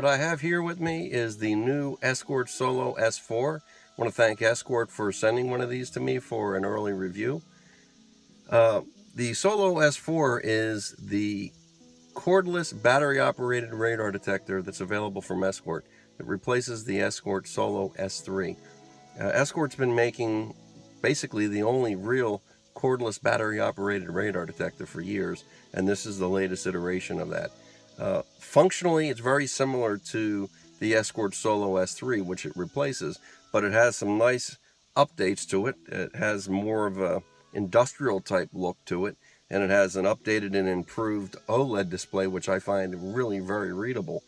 What I have here with me is the new Escort Solo S4. I want to thank Escort for sending one of these to me for an early review. The Solo S4 is the cordless battery-operated radar detector that's available from Escort. It replaces the Escort Solo S3. Escort's been making basically the only real cordless battery-operated radar detector for years, and this is the latest iteration of that. Functionally, it's very similar to the Escort Solo S3, which it replaces, but it has some nice updates to it. It has more of a industrial type look to it, and it has an updated and improved Oled display, which I find really very readable.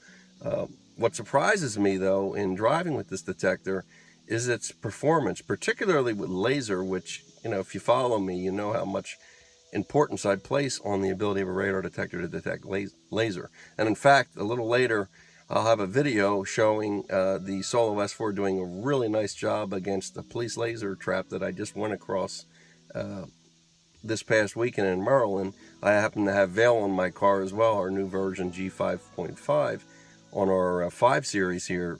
What surprises me, though, in driving with this detector is its performance, particularly with laser, which, if you follow me, you know how much importance I'd place on the ability of a radar detector to detect laser. And in fact, a little later, I'll have a video showing the Solo S4 doing a really nice job against a police laser trap that I just went across this past weekend in Maryland. I happen to have Veil on my car as well, our new version G5.5 on our 5 Series here,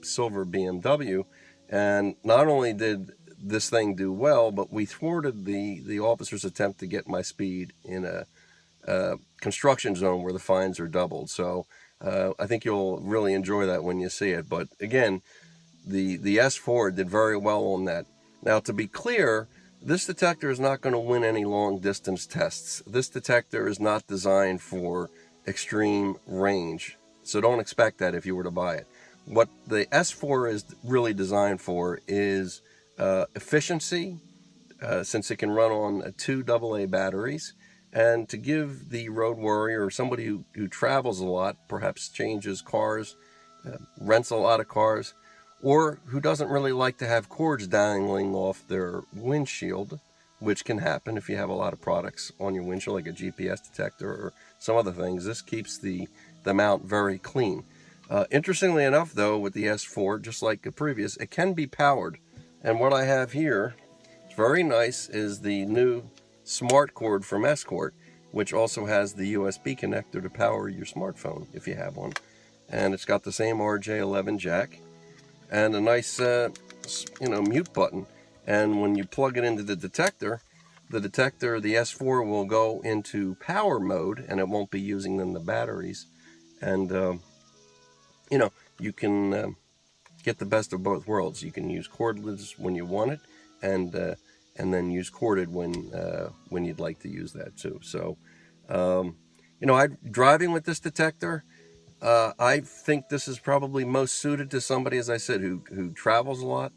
silver BMW. And not only did this thing do well, but we thwarted the officer's attempt to get my speed in a construction zone where the fines are doubled. So I think you'll really enjoy that when you see it. But again, the S4 did very well on that. Now, to be clear, this detector is not going to win any long distance tests. This detector is not designed for extreme range, so don't expect that if you were to buy it. What the S4 is really designed for is efficiency, since it can run on 2 AA batteries, and to give the road warrior or somebody who travels a lot, perhaps changes cars, rents a lot of cars, or who doesn't really like to have cords dangling off their windshield, which can happen if you have a lot of products on your windshield, like a GPS detector or some other things. This keeps the mount very clean. Interestingly enough, though, with the S4, just like the previous, it can be powered. And what I have here, it's very nice, is the new smart cord from Escort, which also has the USB connector to power your smartphone if you have one. And it's got the same RJ11 jack and a nice, mute button. And when you plug it into the detector, the S4 will go into power mode, and it won't be using the batteries. And, you can get the best of both worlds. You can use cordless when you want it, and then use corded when you'd like to use that too. So, driving with this detector, I think this is probably most suited to somebody, as I said, who travels a lot,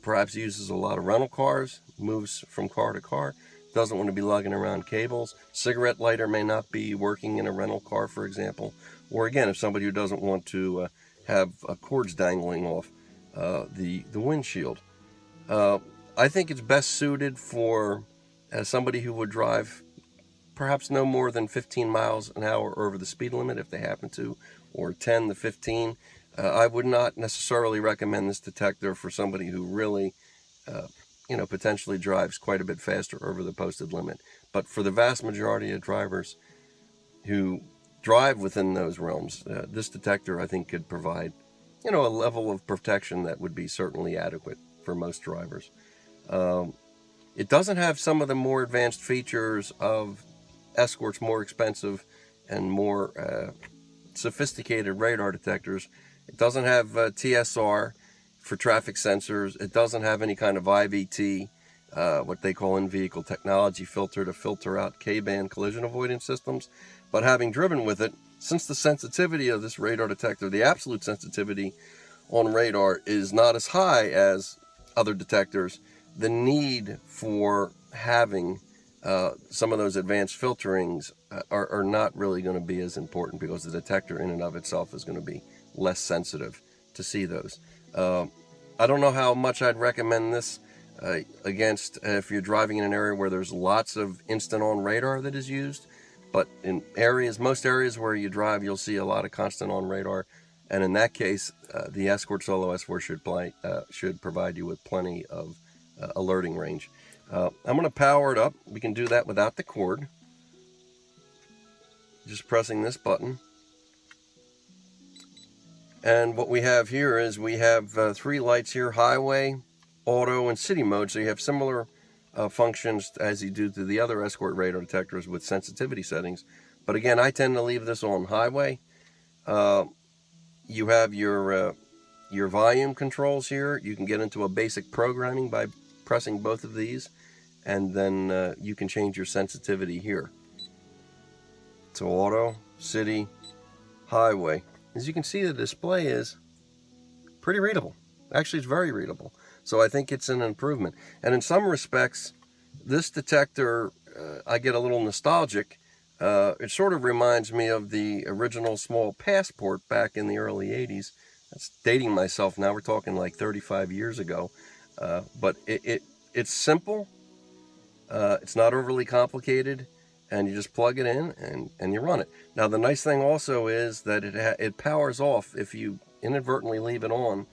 perhaps uses a lot of rental cars, moves from car to car, doesn't want to be lugging around cables. Cigarette lighter may not be working in a rental car, for example. Or again, if somebody who doesn't want to have cords dangling off the windshield. I think it's best suited for somebody who would drive perhaps no more than 15 miles an hour over the speed limit if they happen to, or 10 to 15. I would not necessarily recommend this detector for somebody who really, potentially drives quite a bit faster over the posted limit. But for the vast majority of drivers who drive within those realms, this detector, I think, could provide, a level of protection that would be certainly adequate for most drivers. It doesn't have some of the more advanced features of Escort's more expensive and more sophisticated radar detectors. It doesn't have TSR for traffic sensors. It doesn't have any kind of IVT, what they call in-vehicle technology filter, to filter out K-band collision avoidance systems. But having driven with it, since the sensitivity of this radar detector, the absolute sensitivity on radar, is not as high as other detectors, the need for having some of those advanced filterings are not really going to be as important, because the detector in and of itself is going to be less sensitive to see those. I don't know how much I'd recommend this against if you're driving in an area where there's lots of instant-on radar that is used. But in most areas where you drive, you'll see a lot of constant-on radar. And in that case, the Escort Solo S4 should provide you with plenty of alerting range. I'm going to power it up. We can do that without the cord. Just pressing this button. And what we have here is we have 3 lights here: highway, auto, and city mode. So you have similar functions as you do to the other Escort radar detectors with sensitivity settings. But again, I tend to leave this on highway. You have your volume controls here. You can get into a basic programming by pressing both of these, and then you can change your sensitivity here. So auto, city, highway. As you can see, the display is pretty readable. Actually, it's very readable. So I think it's an improvement. And in some respects, this detector, I get a little nostalgic. It sort of reminds me of the original small passport back in the early 80s. That's dating myself now. We're talking like 35 years ago. But it's simple. It's not overly complicated. And you just plug it in and you run it. Now, the nice thing also is that it powers off if you inadvertently leave it on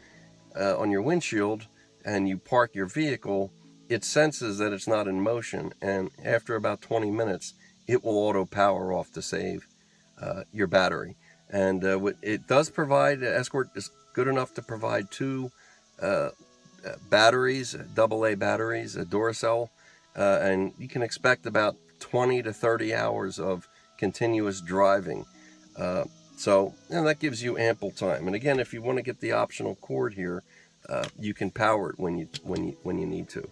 your windshield and you park your vehicle. It senses that it's not in motion, and after about 20 minutes, it will auto power off to save your battery. And it does provide, Escort is good enough to provide 2 batteries, AA batteries, a Duracell, and you can expect about 20 to 30 hours of continuous driving. So that gives you ample time. And again, if you want to get the optional cord here, you can power it when you need to.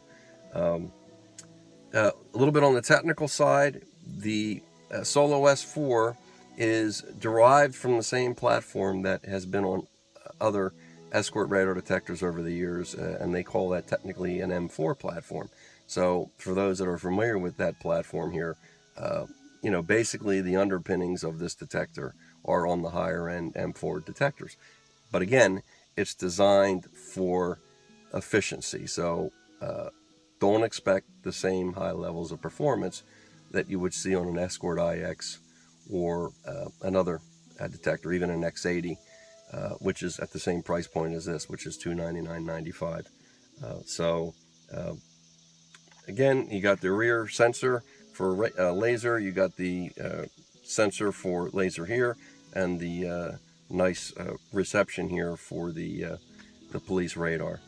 A little bit on the technical side, the Solo S4 is derived from the same platform that has been on other Escort radar detectors over the years, and they call that technically an M4 platform. So for those that are familiar with that platform here, basically the underpinnings of this detector are on the higher end M4 detectors. But again, it's designed for efficiency. So don't expect the same high levels of performance that you would see on an Escort IX or another detector, even an X80, which is at the same price point as this, which is $299.95. Again, you got the rear sensor for laser, you got the sensor for laser here, and the nice reception here for the police radar.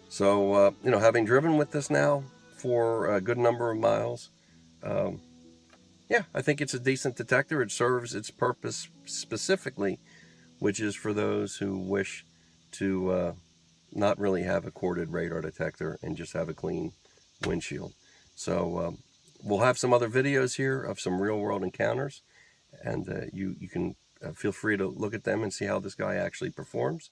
So, having driven with this now for a good number of miles, yeah, I think it's a decent detector. It serves its purpose specifically, which is for those who wish to not really have a corded radar detector and just have a clean windshield. So we'll have some other videos here of some real-world encounters, and you can feel free to look at them and see how this guy actually performs.